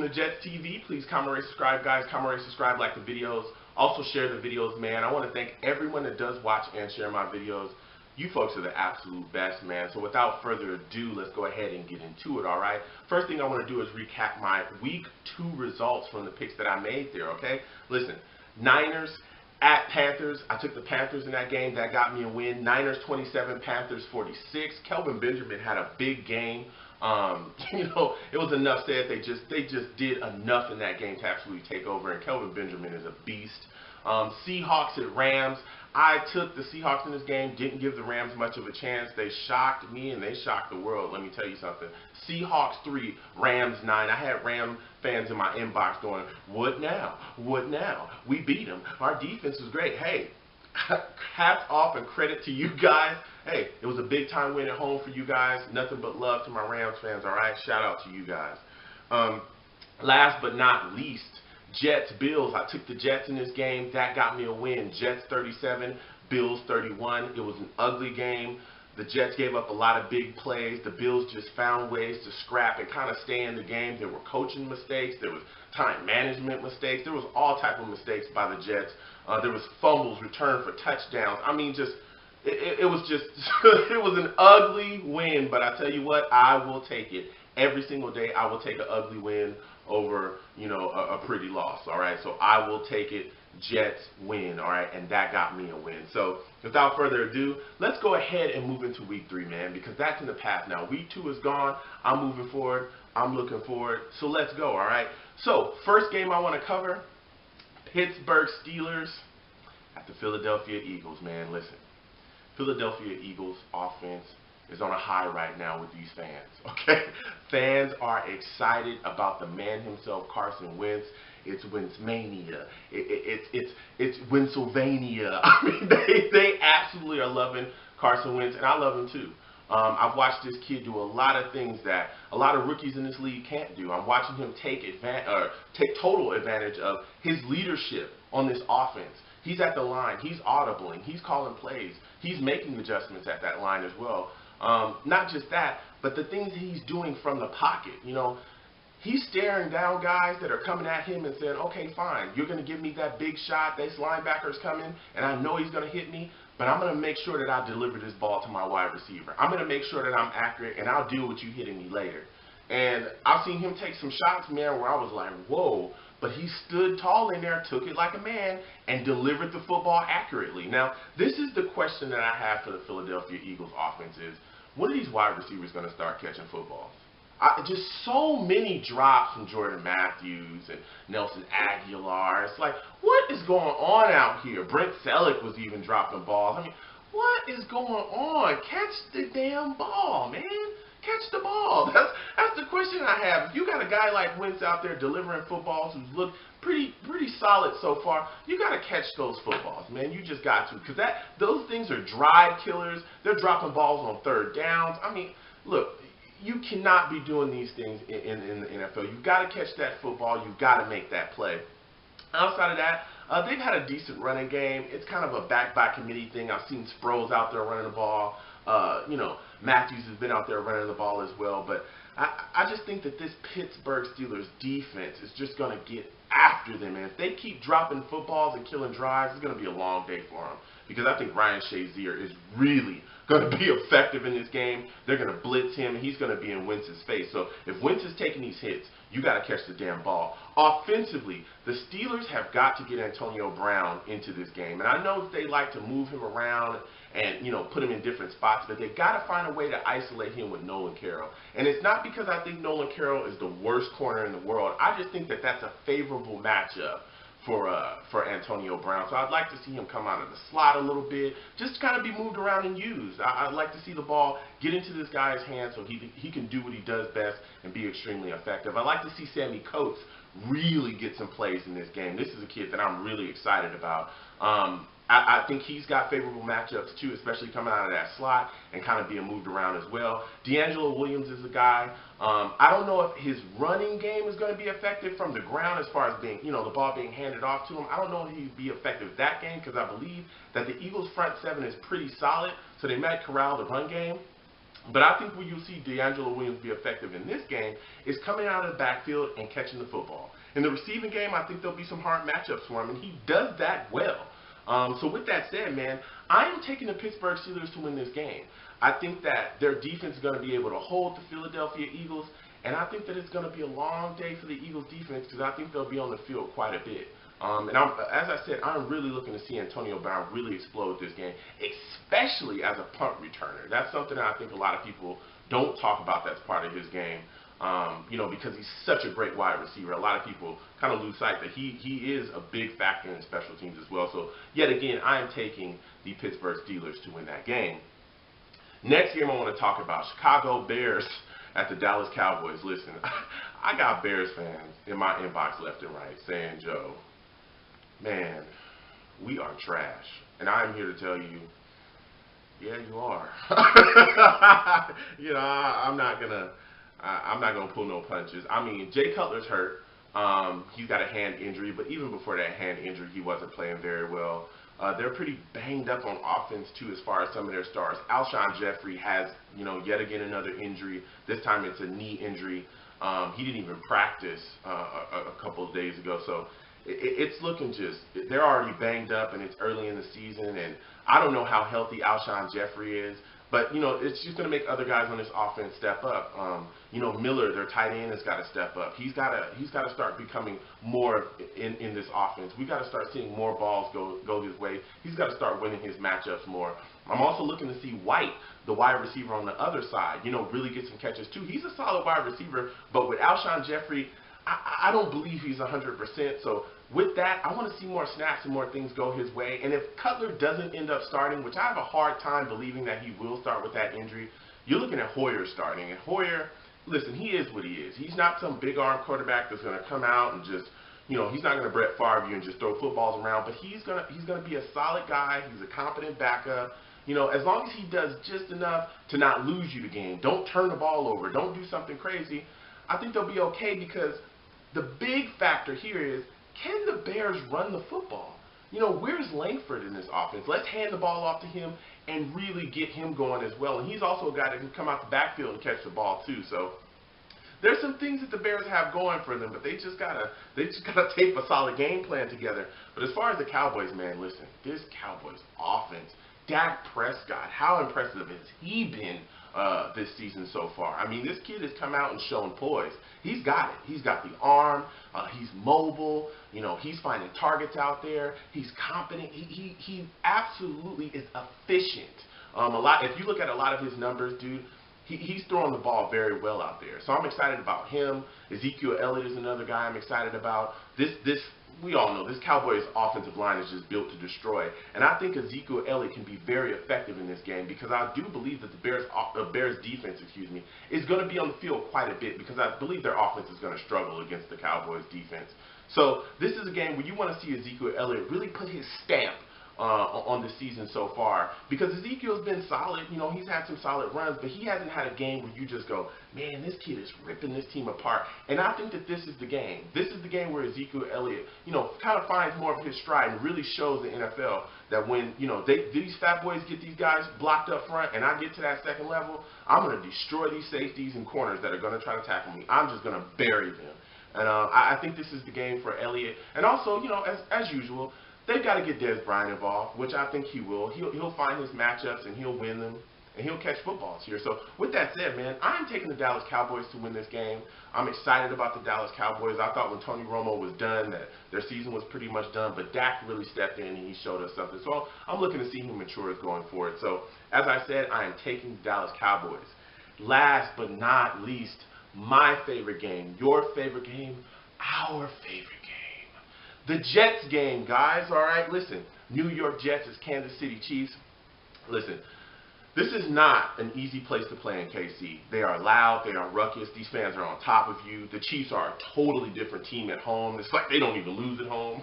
to Jets TV. Please comment, rate, subscribe, guys. Comment, rate, subscribe, like the videos. Also share the videos, man. I want to thank everyone that does watch and share my videos. You folks are the absolute best, man. So without further ado, let's go ahead and get into it, all right? First thing I want to do is recap my Week 2 results from the picks that I made there, okay? Listen, Niners at Panthers. I took the Panthers in that game. That got me a win. Niners 27, Panthers 46. Kelvin Benjamin had a big game. It was enough said. They just did enough in that game to absolutely take over. And Kelvin Benjamin is a beast. Seahawks at Rams. I took the Seahawks in this game, didn't give the Rams much of a chance. They shocked me and they shocked the world. Let me tell you something. Seahawks 3, Rams 9. I had Ram fans in my inbox going, what now? What now? We beat them. Our defense was great. Hey, hats off and credit to you guys. Hey, it was a big time win at home for you guys. Nothing but love to my Rams fans, all right? Shout out to you guys. Last but not least, Jets, Bills. I took the Jets in this game. That got me a win. Jets 37, Bills 31. It was an ugly game. The Jets gave up a lot of big plays. The Bills just found ways to scrap and kind of stay in the game. There were coaching mistakes. There was time management mistakes. There was all type of mistakes by the Jets. There was fumbles, returned for touchdowns. I mean, it was just it was an ugly win. But I tell you what, I will take it. Every single day, I will take an ugly win over, a pretty loss, all right? So I will take it. Jets win, all right? And that got me a win. So without further ado, let's go ahead and move into Week 3, man, because that's in the past now. Week 2 is gone. I'm moving forward. I'm looking forward. So let's go, all right? So first game I want to cover, Pittsburgh Steelers at the Philadelphia Eagles, man. Listen, Philadelphia Eagles offense is on a high right now with these fans, okay? Fans are excited about the man himself, Carson Wentz. It's Wentzmania. It's Wintsylvania. I mean, they absolutely are loving Carson Wentz, and I love him too. I've watched this kid do a lot of things that a lot of rookies in this league can't do. I'm watching him take total advantage of his leadership on this offense. He's at the line. He's audibling. He's calling plays. He's making adjustments at that line as well. Not just that, but the things he's doing from the pocket. He's staring down guys that are coming at him and saying, okay, fine, you're going to give me that big shot. This linebacker's coming, and I know he's going to hit me, but I'm going to make sure that I deliver this ball to my wide receiver. I'm going to make sure that I'm accurate, and I'll deal with you hitting me later. And I've seen him take some shots, man, where I was like, whoa. But he stood tall in there, took it like a man, and delivered the football accurately. Now, this is the question that I have for the Philadelphia Eagles offense is, when are these wide receivers going to start catching footballs? Just so many drops from Jordan Matthews and Nelson Aguilar. It's like, what is going on out here? Brent Selleck was even dropping balls. I mean, what is going on? Catch the damn ball, man. Catch the ball. That's the question I have. If you got a guy like Wentz out there delivering footballs who's looked pretty solid so far, you got to catch those footballs, man. You just got to, because those things are drive killers. They're dropping balls on third downs. I mean, look, you cannot be doing these things in the NFL. You've got to catch that football. You've got to make that play. Outside of that, they've had a decent running game. It's kind of a back-by-committee thing. I've seen Sproles out there running the ball. Matthews has been out there running the ball as well. But I just think that this Pittsburgh Steelers defense is just going to get after them. And if they keep dropping footballs and killing drives, it's going to be a long day for them. Because I think Ryan Shazier is really going to be effective in this game. They're going to blitz him, and he's going to be in Wentz's face. So if Wentz is taking these hits, you got to catch the damn ball. Offensively, the Steelers have got to get Antonio Brown into this game. And I know that they like to move him around and, put him in different spots, but they've got to find a way to isolate him with Nolan Carroll. And it's not because I think Nolan Carroll is the worst corner in the world. I just think that that's a favorable matchup for Antonio Brown. So I'd like to see him come out of the slot a little bit, just kind of be moved around and used. I'd like to see the ball get into this guy's hands so he can do what he does best and be extremely effective. I'd like to see Sammy Coates really get some plays in this game. This is a kid that I'm really excited about. I think he's got favorable matchups too, especially coming out of that slot and kind of being moved around as well. D'Angelo Williams is a guy. I don't know if his running game is going to be effective from the ground as far as being, the ball being handed off to him. I don't know if he'd be effective that game because I believe that the Eagles' front seven is pretty solid, so they might corral the run game. But I think where you'll see DeAngelo Williams be effective in this game is coming out of the backfield and catching the football. In the receiving game, I think there'll be some hard matchups for him, and he does that well. So with that said, man, I am taking the Pittsburgh Steelers to win this game. I think that their defense is going to be able to hold the Philadelphia Eagles, and I think that it's going to be a long day for the Eagles defense because I think they'll be on the field quite a bit. As I said, I'm really looking to see Antonio Brown really explode this game, especially as a punt returner. That's something that I think a lot of people don't talk about that's part of his game, because he's such a great wide receiver. A lot of people kind of lose sight that he is a big factor in special teams as well. So, yet again, I am taking the Pittsburgh Steelers to win that game. Next game I want to talk about, Chicago Bears at the Dallas Cowboys. Listen, I got Bears fans in my inbox left and right saying, Joe, man, we are trash. And I'm here to tell you, yeah, you are. I'm not gonna pull no punches. I mean, Jay Cutler's hurt. He's got a hand injury, but even before that hand injury, he wasn't playing very well. They're pretty banged up on offense too, as far as some of their stars. Alshon Jeffrey has, yet again another injury. This time it's a knee injury. He didn't even practice a couple of days ago, so it's looking they're already banged up, and it's early in the season, and I don't know how healthy Alshon Jeffrey is, but, it's just going to make other guys on this offense step up. Miller, their tight end, has got to step up. He's got to start becoming more in this offense. We've got to start seeing more balls go his way. He's got to start winning his matchups more. I'm also looking to see White, the wide receiver on the other side, really get some catches too. He's a solid wide receiver, but with Alshon Jeffrey, I don't believe he's 100%. So with that, I want to see more snaps and more things go his way. And if Cutler doesn't end up starting, which I have a hard time believing that he will start with that injury, you're looking at Hoyer starting. And Hoyer, listen, he is what he is. He's not some big arm quarterback that's going to come out and just, he's not going to Brett Favre you and just throw footballs around. But he's going to be a solid guy. He's a competent backup. As long as he does just enough to not lose you the game, don't turn the ball over, don't do something crazy, I think they'll be okay, because the big factor here is, can the Bears run the football? Where's Langford in this offense? Let's hand the ball off to him and really get him going as well. And he's also a guy that can come out the backfield and catch the ball too. So there's some things that the Bears have going for them, but they just gotta tape a solid game plan together. But as far as the Cowboys, man, listen, this Cowboys offense, Dak Prescott, how impressive has he been this season so far? I mean, this kid has come out and shown poise. He's got it. He's got the arm. He's mobile. He's finding targets out there. He's competent. He absolutely is efficient. If you look at a lot of his numbers, dude, he's throwing the ball very well out there. So I'm excited about him. Ezekiel Elliott is another guy I'm excited about. We all know this Cowboys offensive line is just built to destroy. And I think Ezekiel Elliott can be very effective in this game, because I do believe that the Bears defense, is going to be on the field quite a bit, because I believe their offense is going to struggle against the Cowboys defense. So this is a game where you want to see Ezekiel Elliott really put his stamp on the season so far, because Ezekiel's been solid. He's had some solid runs, but he hasn't had a game where you just go, man, this kid is ripping this team apart. And I think that this is the game. This is the game where Ezekiel Elliott, kind of finds more of his stride and really shows the NFL that when, these fat boys get these guys blocked up front and I get to that second level, I'm going to destroy these safeties and corners that are going to try to tackle me. I'm just going to bury them. And I think this is the game for Elliott. And also, as usual, they've got to get Dez Bryant involved, which I think he will. He'll find his matchups and he'll win them, and he'll catch footballs here. So with that said, man, I'm taking the Dallas Cowboys to win this game. I'm excited about the Dallas Cowboys. I thought when Tony Romo was done that their season was pretty much done, but Dak really stepped in and he showed us something. So I'm looking to see him mature going forward. So as I said, I am taking the Dallas Cowboys. Last but not least, my favorite game, your favorite game, our favorite game. The Jets game, guys, all right? Listen, New York Jets is Kansas City Chiefs. Listen, this is not an easy place to play in KC. They are loud. They are ruckus. These fans are on top of you. The Chiefs are a totally different team at home. It's like they don't even lose at home.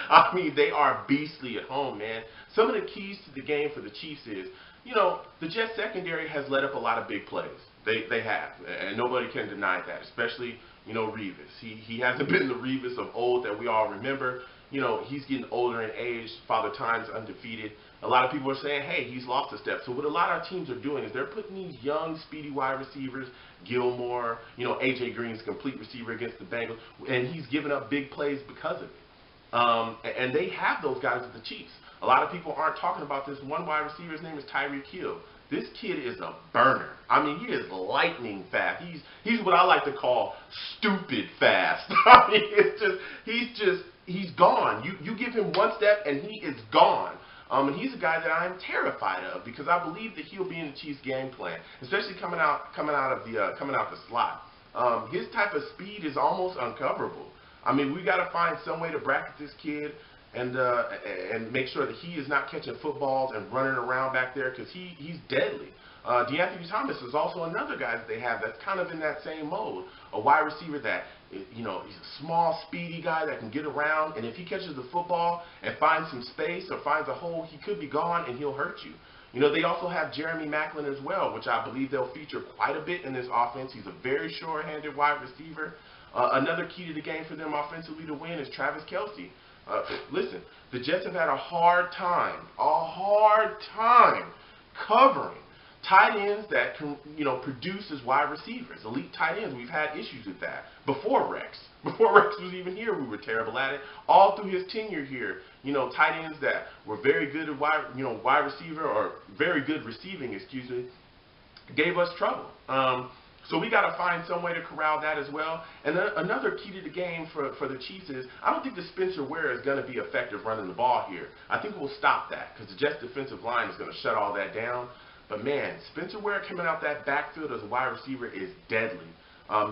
I mean, they are beastly at home, man. Some of the keys to the game for the Chiefs is, the Jets secondary has let up a lot of big plays. They have, and nobody can deny that, especially, Revis. He hasn't been the Revis of old that we all remember. He's getting older in age. Father Time's undefeated. A lot of people are saying, hey, he's lost a step. So what a lot of teams are doing is they're putting these young, speedy wide receivers, Gilmore, A.J. Green's complete receiver against the Bengals, and he's giving up big plays because of it. And they have those guys with the Chiefs. A lot of people aren't talking about this one wide receiver. His name is Tyreek Hill. This kid is a burner. I mean, he is lightning fast. He's what I like to call stupid fast. I mean, he's gone. You give him one step and he is gone. And he's a guy that I'm terrified of because I believe that he'll be in the Chiefs' game plan, especially coming out of the slot. His type of speed is almost uncoverable. I mean, we got to find some way to bracket this kid and make sure that he is not catching footballs and running around back there because he's deadly. DeAnthony Thomas is also another guy that they have that's kind of in that same mode. A wide receiver that, he's a small, speedy guy that can get around, and if he catches the football and finds some space or finds a hole, he could be gone and he'll hurt you. They also have Jeremy Maclin as well, which I believe they'll feature quite a bit in this offense. He's a very sure-handed wide receiver. Another key to the game for them offensively to win is Travis Kelce. Listen, the Jets have had a hard time covering tight ends that can, produce as wide receivers. Elite tight ends, we've had issues with that. Before Rex was even here, we were terrible at it. All through his tenure here, tight ends that were very good at wide receiver or very good receiving, gave us trouble. So we got to find some way to corral that as well. And then another key to the game for the Chiefs is I don't think that Spencer Ware is going to be effective running the ball here. I think we'll stop that because the Jets defensive line is going to shut all that down. But man, Spencer Ware coming out that backfield as a wide receiver is deadly.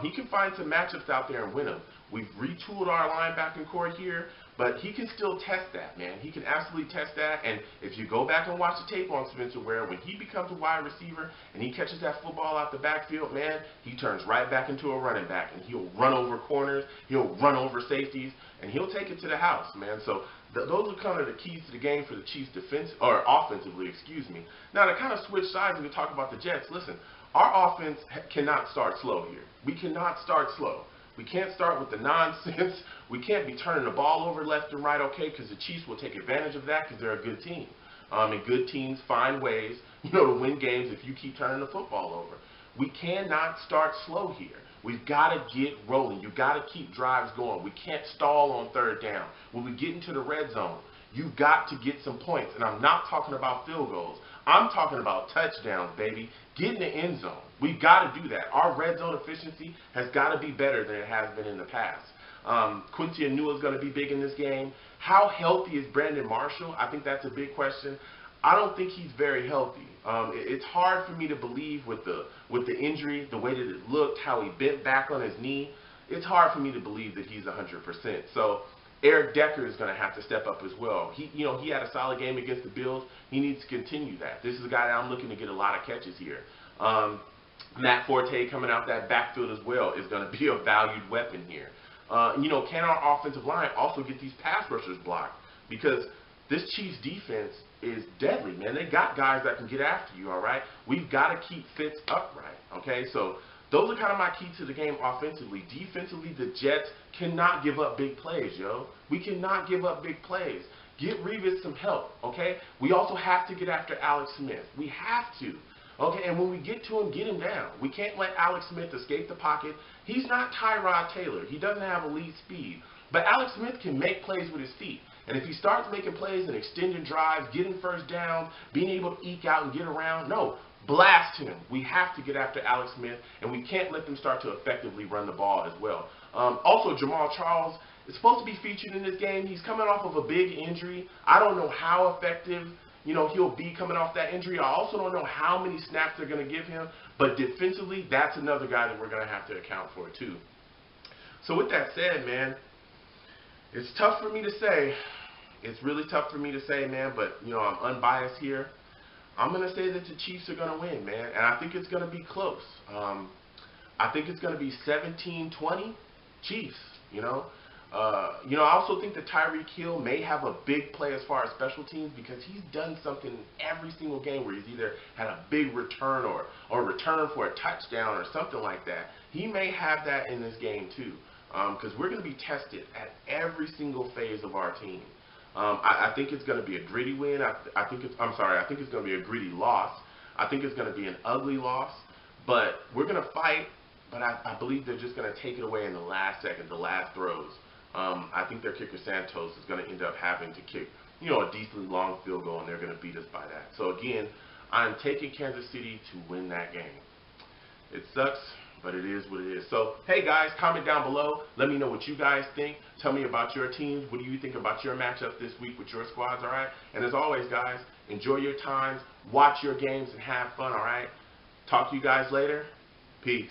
He can find some matchups out there and win them. We've retooled our linebacking core here, but he can still test that, man. He can absolutely test that. And if you go back and watch the tape on Spencer Ware, when he becomes a wide receiver and he catches that football out the backfield, man, he turns right back into a running back. And he'll run over corners, he'll run over safeties, and he'll take it to the house, man. So those are kind of the keys to the game for the Chiefs offensively, Now, to kind of switch sides and to talk about the Jets, listen, our offense cannot start slow here. We cannot start slow. We can't start with the nonsense. We can't be turning the ball over left and right, because the Chiefs will take advantage of that because they're a good team. And good teams find ways, to win games if you keep turning the football over. We cannot start slow here. We've got to get rolling. You've got to keep drives going. We can't stall on third down. When we get into the red zone, you've got to get some points. And I'm not talking about field goals. I'm talking about touchdowns, baby. Get in the end zone. We've got to do that. Our red zone efficiency has got to be better than it has been in the past. Quincy Enunwa is going to be big in this game. How healthy is Brandon Marshall? I think that's a big question. I don't think he's very healthy. It's hard for me to believe with the injury, the way that it looked, how he bent back on his knee. It's hard for me to believe that he's 100%. So Eric Decker is going to have to step up as well. He had a solid game against the Bills. He needs to continue that. This is a guy that I'm looking to get a lot of catches here. Matt Forte coming out that backfield as well is going to be a valued weapon here. Can our offensive line also get these pass rushers blocked? Because this Chiefs defense is deadly, man. They got guys that can get after you, all right? We've got to keep Fitz upright, okay? So those are kind of my keys to the game offensively. Defensively, the Jets cannot give up big plays, yo. We cannot give up big plays. Get Revis some help, okay? We also have to get after Alex Smith. We have to. Okay, and when we get to him, get him down. We can't let Alex Smith escape the pocket. He's not Tyrod Taylor. He doesn't have elite speed. But Alex Smith can make plays with his feet. And if he starts making plays and extending drives, getting first downs, being able to eke out and get around, no, blast him. We have to get after Alex Smith, and we can't let them start to effectively run the ball as well. Also, Jamal Charles is supposed to be featured in this game. He's coming off of a big injury. I don't know how effective he'll be coming off that injury. I also don't know how many snaps they're going to give him. But defensively, that's another guy that we're going to have to account for too. So with that said, man, it's tough for me to say. It's really tough for me to say, man, but, I'm unbiased here. I'm going to say that the Chiefs are going to win, man, and I think it's going to be close. I think it's going to be 17-20 Chiefs, I also think that Tyreek Hill may have a big play as far as special teams because he's done something every single game where he's either had a big return or return for a touchdown or something like that. He may have that in this game too because we're going to be tested at every single phase of our team. I think it's going to be a gritty win. I think it's going to be a gritty loss. I think it's going to be an ugly loss. But we're going to fight. But I believe they're just going to take it away in the last second, the last throws. I think their kicker Santos is going to end up having to kick, a decently long field goal, and they're going to beat us by that. So again, I'm taking Kansas City to win that game. It sucks, but it is what it is. So, hey guys, comment down below. Let me know what you guys think. Tell me about your teams. What do you think about your matchup this week with your squads, all right? And as always, guys, enjoy your times, watch your games, and have fun, all right? Talk to you guys later. Peace.